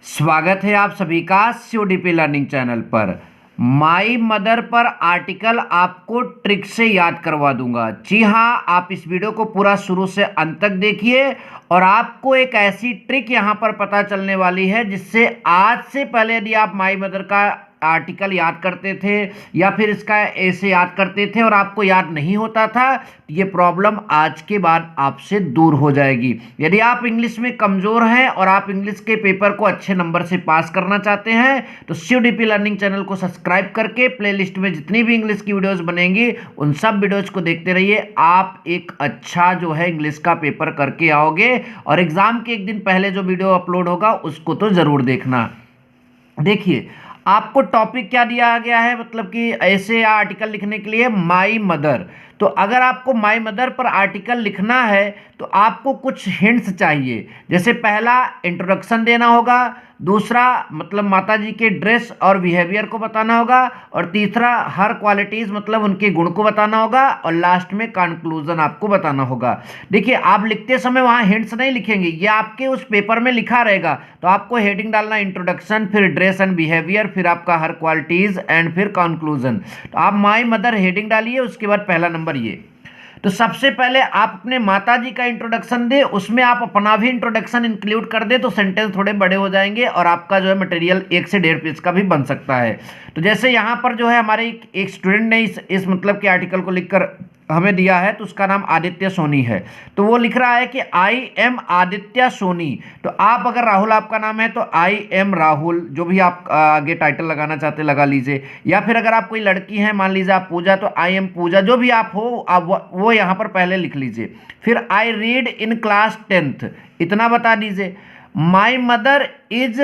स्वागत है आप सभी का CODP लर्निंग चैनल पर। माई मदर पर आर्टिकल आपको ट्रिक से याद करवा दूंगा। जी हाँ, आप इस वीडियो को पूरा शुरू से अंत तक देखिए और आपको एक ऐसी ट्रिक यहाँ पर पता चलने वाली है जिससे आज से पहले यदि आप माई मदर का आर्टिकल याद करते थे या फिर इसका ऐसे याद करते थे और आपको याद नहीं होता था, ये प्रॉब्लम आज के बाद आपसे दूर हो जाएगी। यदि आप इंग्लिश में कमज़ोर हैं और आप इंग्लिश के पेपर को अच्छे नंबर से पास करना चाहते हैं तो CODP लर्निंग चैनल को सब्सक्राइब करके प्लेलिस्ट में जितनी भी इंग्लिश की वीडियोस बनेंगी उन सब वीडियोस को देखते रहिए। आप एक अच्छा जो है इंग्लिश का पेपर करके आओगे और एग्ज़ाम के एक दिन पहले जो वीडियो अपलोड होगा उसको तो ज़रूर देखना। देखिए, आपको टॉपिक क्या दिया गया है, मतलब कि ऐसे या आर्टिकल लिखने के लिए माई मदर। तो अगर आपको माई मदर पर आर्टिकल लिखना है तो आपको कुछ हिंट्स चाहिए। जैसे पहला इंट्रोडक्शन देना होगा, दूसरा मतलब माता जी के ड्रेस और बिहेवियर को बताना होगा, और तीसरा हर क्वालिटीज़ मतलब उनके गुण को बताना होगा, और लास्ट में कंक्लूजन आपको बताना होगा। देखिए, आप लिखते समय वहाँ हिंट्स नहीं लिखेंगे, ये आपके उस पेपर में लिखा रहेगा। तो आपको हेडिंग डालना इंट्रोडक्शन, फिर ड्रेस एंड बिहेवियर, फिर आपका हर क्वालिटीज़ एंड फिर कंक्लूजन। तो आप माई मदर हेडिंग डालिए, उसके बाद पहला नंबर ये। तो सबसे पहले आप अपने माता जी का इंट्रोडक्शन दे, उसमें आप अपना भी इंट्रोडक्शन इंक्लूड कर दे तो सेंटेंस थोड़े बड़े हो जाएंगे और आपका जो है मटेरियल 1 से 1.5 पेज का भी बन सकता है। तो जैसे यहाँ पर जो है हमारे एक स्टूडेंट ने इस मतलब के आर्टिकल को लिखकर हमें दिया है, तो उसका नाम आदित्य सोनी है। तो वो लिख रहा है कि आई एम आदित्य सोनी। तो आप अगर राहुल आपका नाम है तो आई एम राहुल, जो भी आप आगे टाइटल लगाना चाहते लगा लीजिए। या फिर अगर आप कोई लड़की हैं, मान लीजिए आप पूजा, तो आई एम पूजा, जो भी आप हो आप वो यहाँ पर पहले लिख लीजिए। फिर I read in class 10th, इतना बता दीजिए। My mother is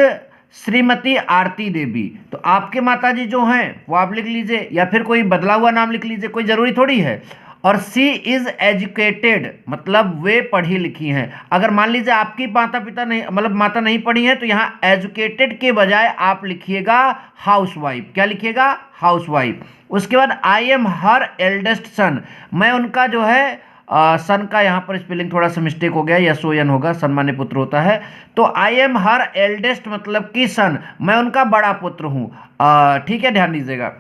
Shrimati Aarti Devi, तो आपके माताजी जो हैं वो आप लिख लीजिए, या फिर कोई बदला हुआ नाम लिख लीजिए, कोई ज़रूरी थोड़ी है। और सी इज़ एजुकेटेड, मतलब वे पढ़ी लिखी हैं। अगर मान लीजिए आपकी माता पिता नहीं, मतलब माता नहीं पढ़ी है, तो यहाँ एजुकेटेड के बजाय आप लिखिएगा हाउसवाइफ। क्या लिखिएगा? हाउसवाइफ। उसके बाद I am her eldest son, मैं उनका जो है सन का यहाँ पर स्पेलिंग थोड़ा सा मिस्टेक हो गया, SON होगा, सन्मान्य पुत्र होता है। तो आई एम हर एल्डेस्ट मतलब कि सन, मैं उनका बड़ा पुत्र हूँ। ठीक है, ध्यान दीजिएगा।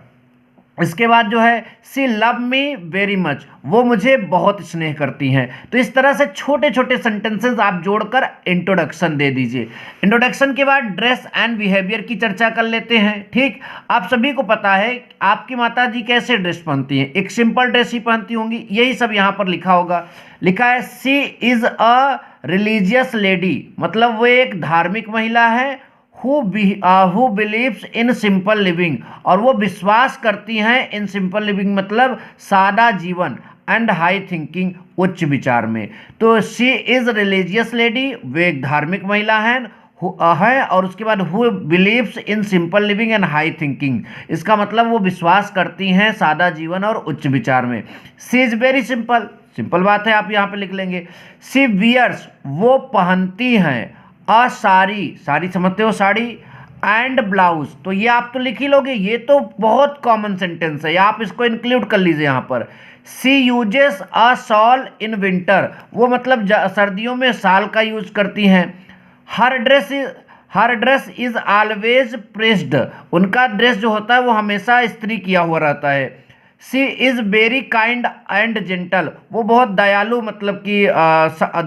इसके बाद जो है सी लव मी वेरी मच, वो मुझे बहुत स्नेह करती हैं। तो इस तरह से छोटे छोटे सेंटेंसेस आप जोड़कर इंट्रोडक्शन दे दीजिए। इंट्रोडक्शन के बाद ड्रेस एंड बिहेवियर की चर्चा कर लेते हैं। ठीक, आप सभी को पता है आपकी माता जी कैसे ड्रेस पहनती हैं, एक सिंपल ड्रेस ही पहनती होंगी, यही सब यहाँ पर लिखा होगा। लिखा है she is a religious lady, मतलब वो एक धार्मिक महिला है। Who believes in simple living, और वो विश्वास करती हैं इन सिंपल लिविंग मतलब सादा जीवन, एंड हाई थिंकिंग, उच्च विचार में। तो शी इज़ रिलीजियस लेडी, वे एक धार्मिक महिला हैं है, और उसके बाद who believes in simple living and high thinking, इसका मतलब वो विश्वास करती हैं सादा जीवन और उच्च विचार में। सी इज़ वेरी सिंपल, सिंपल बात है, आप यहाँ पे लिख लेंगे। सी वियर्स, वो पहनती हैं अ साड़ी, साड़ी समझते हो, साड़ी, एंड ब्लाउज, तो ये आप तो लिख ही लोगे, ये तो बहुत कॉमन सेंटेंस है, आप इसको इंक्लूड कर लीजिए यहाँ पर। She uses a shawl in winter, वो मतलब सर्दियों में शाल का यूज करती हैं। Her dress is always pressed, उनका ड्रेस जो होता है वो हमेशा इस्त्री किया हुआ रहता है। She is very kind and gentle, वो बहुत दयालु मतलब कि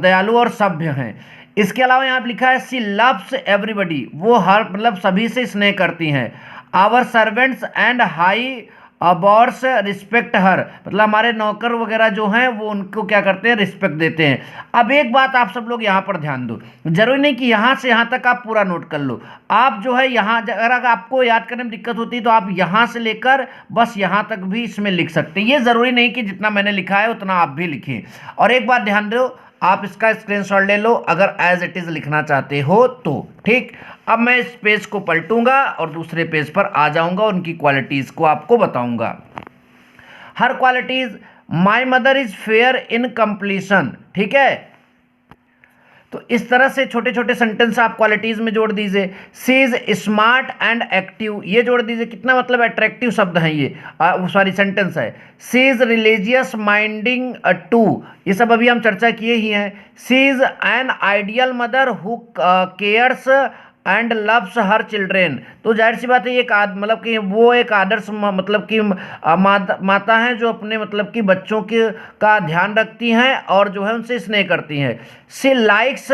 दयालु और सभ्य हैं। इसके अलावा यहाँ पे लिखा है सी लव्स एवरीबडी, वो हर मतलब सभी से स्नेह करती हैं। Our servants and neighbours respect her, मतलब हमारे नौकर वगैरह जो हैं वो उनको क्या करते हैं, रिस्पेक्ट देते हैं। अब एक बात आप सब लोग यहाँ पर ध्यान दो, जरूरी नहीं कि यहाँ से यहाँ तक आप पूरा नोट कर लो। आप जो है यहाँ अगर आपको याद करने में दिक्कत होती है तो आप यहाँ से लेकर बस यहाँ तक भी इसमें लिख सकते हैं। ये ज़रूरी नहीं कि जितना मैंने लिखा है उतना आप भी लिखें। और एक बात ध्यान दो, आप इसका स्क्रीनशॉट ले लो अगर एज इट इज़ लिखना चाहते हो तो। ठीक, अब मैं इस पेज को पलटूंगा और दूसरे पेज पर आ जाऊंगा, उनकी क्वालिटीज़ को आपको बताऊंगा। Her qualities, my mother is fair in complexion. ठीक है, तो इस तरह से छोटे छोटे सेंटेंस आप क्वालिटीज़ में जोड़ दीजिए। सी इज़ स्मार्ट एंड एक्टिव, ये जोड़ दीजिए, कितना मतलब अट्रैक्टिव शब्द हैं ये, सॉरी सेंटेंस है। She is religious minding too, ये सब अभी हम चर्चा किए ही हैं। She is an ideal mother who cares and loves her children. तो जाहिर सी बात है ये मतलब कि वो एक आदर्श मतलब कि माता हैं जो अपने मतलब कि बच्चों के का ध्यान रखती हैं और जो है उनसे स्नेह करती हैं। सी लाइक्स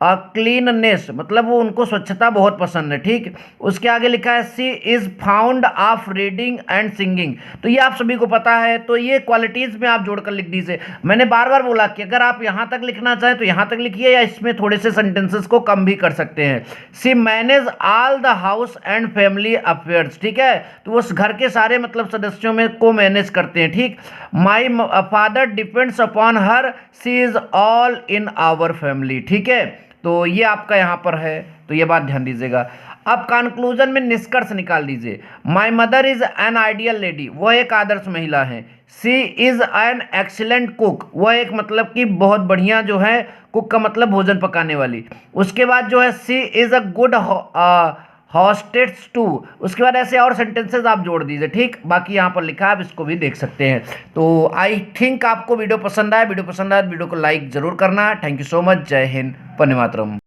क्लीननेस, मतलब वो उनको स्वच्छता बहुत पसंद है। ठीक, उसके आगे लिखा है she is fond of reading and singing. तो ये आप सभी को पता है, तो ये क्वालिटीज में आप जोड़कर लिख दीजिए। मैंने बार बार बोला कि अगर आप यहां तक लिखना चाहें तो यहां तक लिखिए, या इसमें थोड़े से सेंटेंसेस को कम भी कर सकते हैं। She manage all the house and family affairs. ठीक है, तो वो उस घर के सारे मतलब सदस्यों में को मैनेज करते हैं। ठीक, my father depends upon her, she is all in our family. ठीक है, तो ये आपका यहाँ पर है, तो ये बात ध्यान दीजिएगा। अब कंक्लूजन में निष्कर्ष निकाल दीजिए। My mother is an ideal lady, वह एक आदर्श महिला है। She is an excellent cook, वह एक मतलब कि बहुत बढ़िया जो है कुक का मतलब भोजन पकाने वाली। उसके बाद जो है she is a good hostess too. उसके बाद ऐसे और सेंटेंसेस आप जोड़ दीजिए। ठीक, बाकी यहाँ पर लिखा है, आप इसको भी देख सकते हैं। तो आई थिंक आपको वीडियो पसंद आया। वीडियो पसंद आया तो वीडियो को लाइक जरूर करना। Thank you so much. जय हिंद, वंदे मातरम।